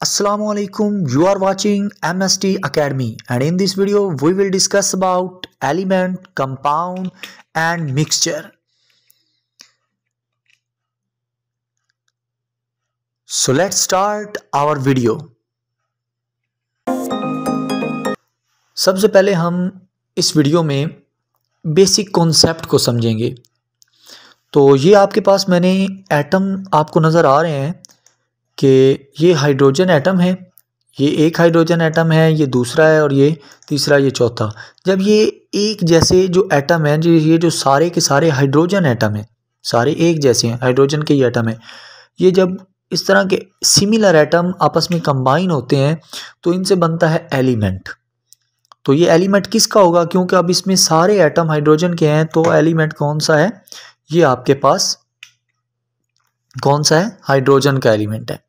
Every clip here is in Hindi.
Assalamualaikum, you are watching MST Academy, and in this video we will discuss about element, compound and mixture. So let's start our video. सबसे पहले हम इस वीडियो में बेसिक कॉन्सेप्ट को समझेंगे। तो ये आपके पास मैंने एटम आपको नज़र आ रहे हैं कि ये हाइड्रोजन एटम है, ये एक हाइड्रोजन एटम है, ये दूसरा है और ये तीसरा, ये चौथा। जब ये एक जैसे जो एटम है, ये जो सारे के सारे हाइड्रोजन एटम हैं, सारे एक जैसे हैं, हाइड्रोजन के ये एटम है, ये जब इस तरह के सिमिलर एटम आपस में कंबाइन होते हैं तो इनसे बनता है एलिमेंट। तो ये एलिमेंट किसका होगा, क्योंकि अब इसमें सारे एटम हाइड्रोजन के हैं, तो एलिमेंट कौन सा है, ये आपके पास कौन सा है, हाइड्रोजन का एलिमेंट है।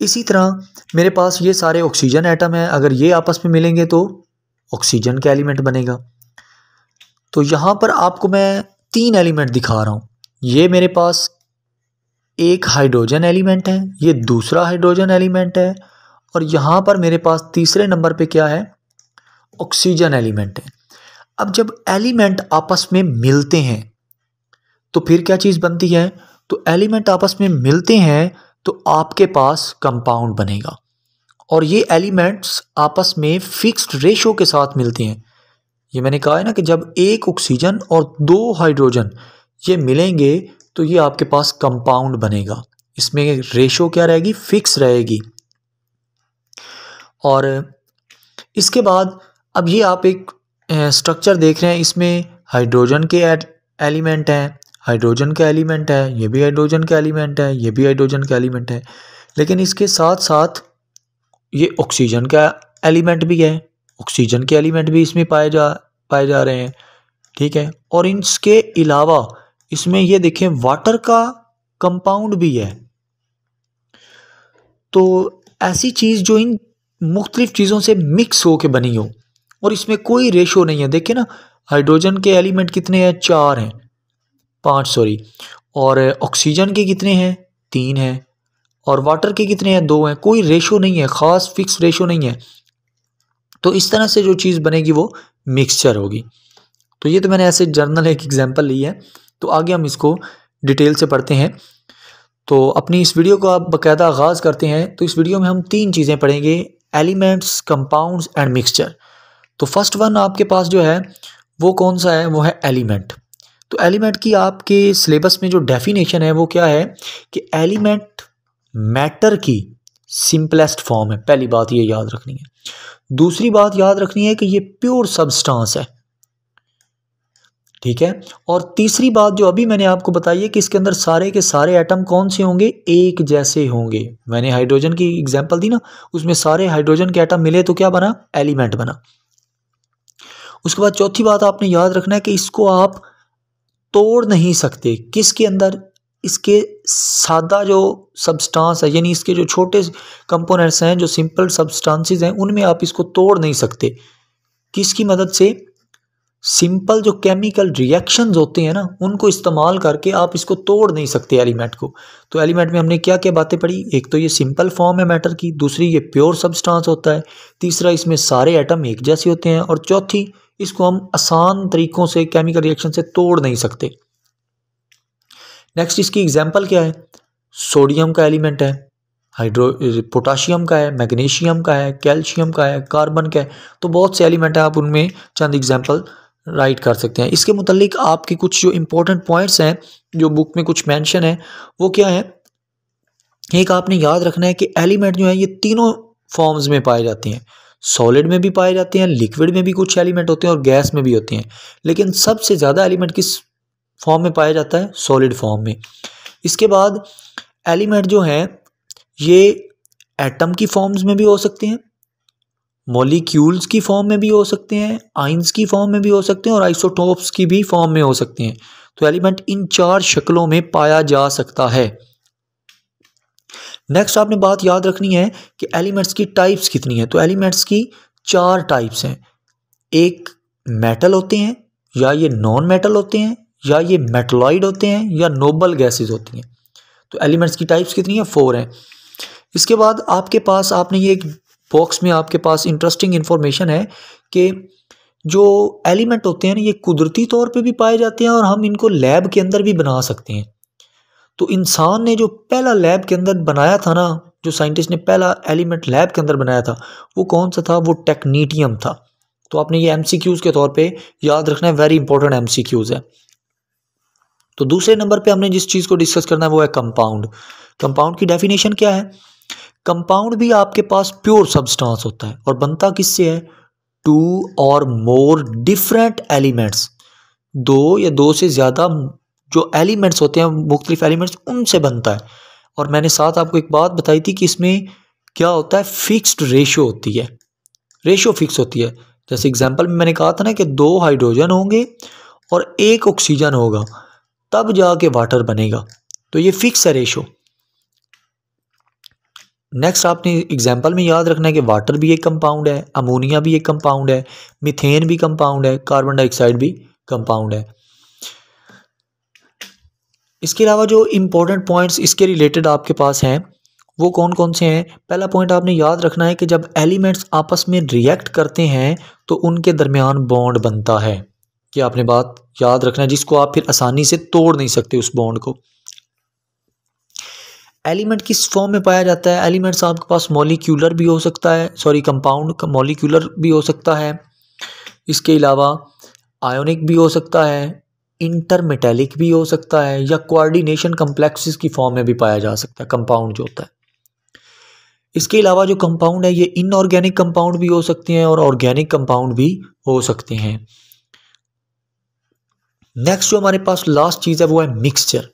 इसी तरह मेरे पास ये सारे ऑक्सीजन एटम हैं, अगर ये आपस में मिलेंगे तो ऑक्सीजन का एलिमेंट बनेगा। तो यहाँ पर आपको मैं तीन एलिमेंट दिखा रहा हूँ। ये मेरे पास एक हाइड्रोजन एलिमेंट है, ये दूसरा हाइड्रोजन एलिमेंट है, और यहाँ पर मेरे पास तीसरे नंबर पे क्या है, ऑक्सीजन एलिमेंट है। अब जब एलिमेंट आपस में मिलते हैं तो फिर क्या चीज़ बनती है, तो एलिमेंट आपस में मिलते हैं तो आपके पास कंपाउंड बनेगा, और ये एलिमेंट्स आपस में फिक्स्ड रेशो के साथ मिलते हैं। ये मैंने कहा है ना कि जब एक ऑक्सीजन और दो हाइड्रोजन ये मिलेंगे तो ये आपके पास कंपाउंड बनेगा। इसमें रेशो क्या रहेगी, फिक्स रहेगी। और इसके बाद अब ये आप एक स्ट्रक्चर देख रहे हैं, इसमें हाइड्रोजन के एलिमेंट हैं, हाइड्रोजन का एलिमेंट है, ये भी हाइड्रोजन का एलिमेंट है, ये भी हाइड्रोजन का एलिमेंट है, लेकिन इसके साथ साथ ये ऑक्सीजन का एलिमेंट भी है, ऑक्सीजन के एलिमेंट भी इसमें पाए जा रहे हैं, ठीक है। और इसके अलावा इसमें ये देखें वाटर का कंपाउंड भी है। तो ऐसी चीज़ जो इन मुख्तलिफ चीज़ों से मिक्स होके बनी हो और इसमें कोई रेशो नहीं है। देखिए ना, हाइड्रोजन के एलिमेंट कितने हैं, 4 हैं, 5 सॉरी, और ऑक्सीजन के कितने हैं, 3 हैं, और वाटर के कितने हैं, 2 हैं। कोई रेशो नहीं है, ख़ास फिक्स रेशो नहीं है। तो इस तरह से जो चीज़ बनेगी वो मिक्सचर होगी। तो ये तो मैंने ऐसे जर्नल एक एग्जांपल ली है, तो आगे हम इसको डिटेल से पढ़ते हैं। तो अपनी इस वीडियो को आप बाकायदा आगाज़ करते हैं। तो इस वीडियो में हम 3 चीज़ें पढ़ेंगे, एलिमेंट्स, कंपाउंड्स एंड मिक्सचर। तो फर्स्ट वन आपके पास जो है वो कौन सा है, वो है एलिमेंट। तो एलिमेंट की आपके सिलेबस में जो डेफिनेशन है वो क्या है कि एलिमेंट मैटर की सिंपलेस्ट फॉर्म है। पहली बात ये याद रखनी है। दूसरी बात याद रखनी है कि ये प्योर सब्सटेंस है, ठीक है। और तीसरी बात जो अभी मैंने आपको बताई है कि इसके अंदर सारे के सारे एटम कौन से होंगे, एक जैसे होंगे। मैंने हाइड्रोजन की एग्जांपल दी ना, उसमें सारे हाइड्रोजन के एटम मिले तो क्या बना, एलिमेंट बना। उसके बाद चौथी बात आपने याद रखना है कि इसको आप तोड़ नहीं सकते। किसके अंदर, इसके सादा जो सब्सटेंस है, यानी इसके जो छोटे कंपोनेंट्स हैं, जो सिंपल सब्सटेंसेस हैं, उनमें आप इसको तोड़ नहीं सकते। किसकी मदद से, सिंपल जो केमिकल रिएक्शंस होते हैं ना, उनको इस्तेमाल करके आप इसको तोड़ नहीं सकते एलिमेंट को। तो एलिमेंट में हमने क्या क्या बातें पढ़ी, एक तो ये सिंपल फॉर्म है मैटर की, दूसरी ये प्योर सब्सटेंस होता है, तीसरा इसमें सारे एटम एक जैसे होते हैं, और चौथी इसको हम आसान तरीकों से केमिकल रिएक्शन से तोड़ नहीं सकते। नेक्स्ट इसकी एग्जांपल क्या है, सोडियम का एलिमेंट है, पोटाशियम का है, मैग्नीशियम का है, कैल्शियम का है, कार्बन का है। तो बहुत से एलिमेंट है, आप उनमें चंद एग्जांपल राइट कर सकते हैं। इसके मुतालिक आपके कुछ जो इंपॉर्टेंट पॉइंट्स हैं जो बुक में कुछ मेंशन है वो क्या है, एक आपने याद रखना है कि एलिमेंट जो है ये तीनों फॉर्म्स में पाए जाते हैं। सॉलिड में भी पाए जाते हैं, लिक्विड में भी कुछ एलिमेंट होते हैं, और गैस में भी होते हैं। लेकिन सबसे ज़्यादा एलिमेंट किस फॉर्म में पाया जाता है, सॉलिड फॉर्म में। इसके बाद एलिमेंट जो हैं ये एटम की फॉर्म्स में भी हो सकते हैं, मॉलिक्यूल्स की फॉर्म में भी हो सकते हैं, आइंस की फॉर्म में भी हो सकते हैं, और आइसोटोप्स की भी फॉर्म में हो सकते हैं। तो एलिमेंट इन 4 शक्लों में पाया जा सकता है। नेक्स्ट आपने बात याद रखनी है कि एलिमेंट्स की टाइप्स कितनी है। तो एलिमेंट्स की 4 टाइप्स हैं। एक मेटल होते हैं, या ये नॉन मेटल होते हैं, या ये मेटलॉइड होते हैं, या नोबल गैसेस होती हैं। तो एलिमेंट्स की टाइप्स कितनी है, 4 हैं। इसके बाद आपके पास आपने ये एक बॉक्स में आपके पास इंटरेस्टिंग इन्फॉर्मेशन है कि जो एलिमेंट होते हैं ना ये कुदरती तौर पे भी पाए जाते हैं और हम इनको लैब के अंदर भी बना सकते हैं। तो इंसान ने जो पहला लैब के अंदर बनाया था ना, जो साइंटिस्ट ने पहला एलिमेंट लैब के अंदर बनाया था, वो कौन सा था? वो टेक्नीटियम था। तो आपने ये एमसीक्यूज के तौर पे याद रखना है, वेरी इंपॉर्टेंट एमसीक्यूज है। तो दूसरे नंबर पे हमने जिस चीज़ को डिस्कस करना है वो है कंपाउंड। कंपाउंड की डेफिनेशन क्या है? कंपाउंड भी आपके पास प्योर सब्सटेंस होता है और बनता किससे है? टू और मोर डिफरेंट एलिमेंट्स, दो या दो से ज़्यादा जो एलिमेंट्स होते हैं, मुख्तलिफ एलिमेंट्स, उनसे बनता है। और मैंने साथ आपको एक बात बताई थी कि इसमें क्या होता है? फिक्स्ड रेशो होती है, रेशो फिक्स होती है। जैसे एग्जांपल में मैंने कहा था ना कि 2 हाइड्रोजन होंगे और 1 ऑक्सीजन होगा, तब जाके वाटर बनेगा। तो ये फिक्स है रेशो। नेक्स्ट आपने एग्जांपल में याद रखना है कि वाटर भी एक कंपाउंड है, अमोनिया भी एक कंपाउंड है, मीथेन भी कंपाउंड है, कार्बन डाइऑक्साइड भी कंपाउंड है। इसके अलावा जो इम्पोर्टेंट पॉइंट्स इसके रिलेटेड आपके पास हैं वो कौन कौन से हैं? पहला पॉइंट आपने याद रखना है कि जब एलिमेंट्स आपस में रिएक्ट करते हैं तो उनके दरमियान बॉन्ड बनता है। कि आपने बात याद रखना है, जिसको आप फिर आसानी से तोड़ नहीं सकते उस बॉन्ड को। एलिमेंट किस फॉर्म में पाया जाता है? एलिमेंट्स आपके पास मॉलिक्यूलर भी हो सकता है, कंपाउंड मॉलिक्यूलर भी हो सकता है। इसके अलावा आयोनिक भी हो सकता है, इंटरमेटेलिक भी हो सकता है, या कोऑर्डिनेशन कम्प्लेक्सेस की फॉर्म में भी पाया जा सकता है कंपाउंड जो होता है। इसके अलावा जो कंपाउंड है ये इनऑर्गेनिक कंपाउंड भी हो सकते हैं और ऑर्गेनिक कंपाउंड भी हो सकते हैं। नेक्स्ट जो हमारे पास लास्ट चीज़ है वो है मिक्सचर।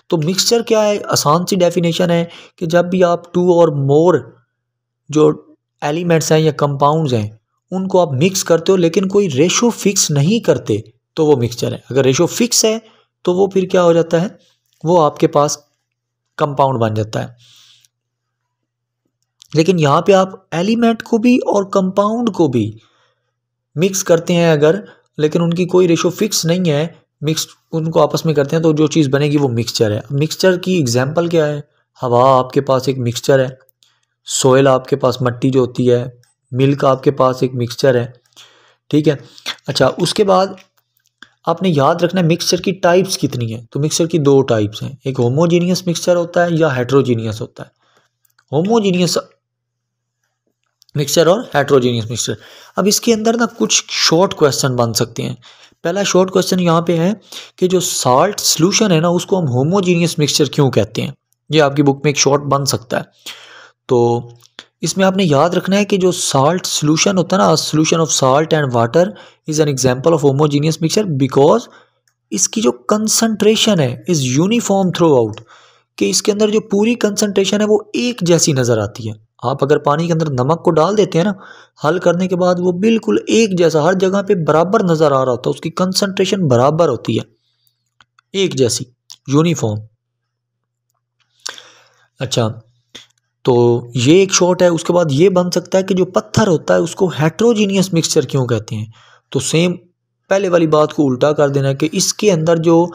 तो मिक्सचर क्या है? आसान सी डेफिनेशन है कि जब भी आप 2 और मोर जो एलिमेंट्स हैं या कंपाउंड्स हैं उनको आप मिक्स करते हो लेकिन कोई रेशो फिक्स नहीं करते तो वो मिक्सचर है। अगर रेशो फिक्स है तो वो फिर क्या हो जाता है? वो आपके पास कंपाउंड बन जाता है। लेकिन यहाँ पे आप एलिमेंट को भी और कंपाउंड को भी मिक्स करते हैं अगर, लेकिन उनकी कोई रेशो फिक्स नहीं है, मिक्स उनको आपस में करते हैं तो जो चीज़ बनेगी वो मिक्सचर है। मिक्सचर की एग्जांपल क्या है? हवा आपके पास एक मिक्सचर है, सोयल आपके पास मिट्टी जो होती है, मिल्क आपके पास एक मिक्सचर है। ठीक है। अच्छा, उसके बाद आपने याद रखना है मिक्सचर की टाइप्स कितनी है। तो मिक्सचर की 2 टाइप्स हैं, एक होमोजीनियस मिक्सचर होता है या हेट्रोजीनियस होता है। होमोजीनियस मिक्सचर और हेट्रोजीनियस मिक्सचर। अब इसके अंदर ना कुछ शॉर्ट क्वेश्चन बन सकते हैं। पहला शॉर्ट क्वेश्चन यहाँ पे है कि जो साल्ट सॉल्यूशन है ना उसको हम होमोजीनियस मिक्सचर क्यों कहते हैं? ये आपकी बुक में एक शॉर्ट बन सकता है। तो इसमें आपने याद रखना है कि जो साल्ट सॉल्यूशन होता है ना, solution of salt and water is an example of homogeneous mixture because इसकी जो कंसंट्रेशन है इज यूनिफॉर्म थ्रू आउट, कि इसके अंदर जो पूरी कंसंट्रेशन है वो एक जैसी नज़र आती है। आप अगर पानी के अंदर नमक को डाल देते हैं ना, हल करने के बाद वो बिल्कुल एक जैसा हर जगह पे बराबर नज़र आ रहा होता है, उसकी कंसंट्रेशन बराबर होती है, एक जैसी, यूनिफॉर्म। अच्छा, तो ये एक शॉर्ट है। उसके बाद ये बन सकता है कि जो पत्थर होता है उसको हेट्रोजीनियस मिक्सचर क्यों कहते हैं? तो सेम पहले वाली बात को उल्टा कर देना है कि इसके अंदर जो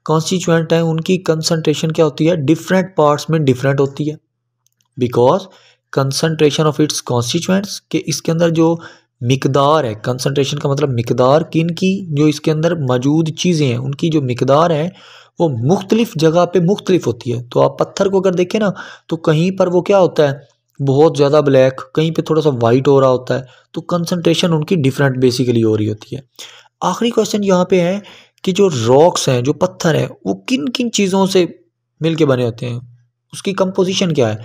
कॉन्स्टिट्यूएंट हैं उनकी कंसंट्रेशन क्या होती है? डिफरेंट पार्ट्स में डिफरेंट होती है because concentration of its constituents, के इसके अंदर जो मिकदार है, कंसंट्रेशन का मतलब मिकदार, किन की जो इसके अंदर मौजूद चीज़ें हैं उनकी जो मिकदार है वो मुख्तलिफ जगह पे मुख्तलिफ होती है। तो आप पत्थर को अगर देखें ना तो कहीं पर वो क्या होता है? बहुत ज़्यादा ब्लैक, कहीं पे थोड़ा सा वाइट हो रहा होता है। तो कंसंट्रेशन उनकी डिफरेंट बेसिकली हो रही होती है। आखिरी क्वेश्चन यहाँ पे है कि जो रॉक्स हैं, जो पत्थर हैं, वो किन किन चीज़ों से मिल के बने होते हैं, उसकी कंपोजिशन क्या है?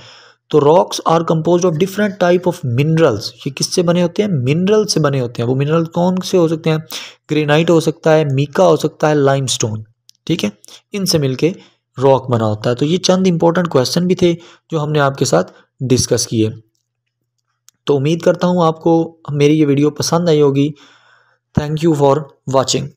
तो rocks are composed of different type of minerals. ये किससे बने होते हैं? मिनरल से बने होते हैं। वो मिनरल कौन से हो सकते हैं? ग्रेनाइट हो सकता है, मीका हो सकता है, लाइमस्टोन। ठीक है, इनसे मिलके रॉक बना होता है। तो ये चंद इंपॉर्टेंट क्वेश्चन भी थे जो हमने आपके साथ डिस्कस किए। तो उम्मीद करता हूँ आपको मेरी ये वीडियो पसंद आई होगी। Thank you for watching.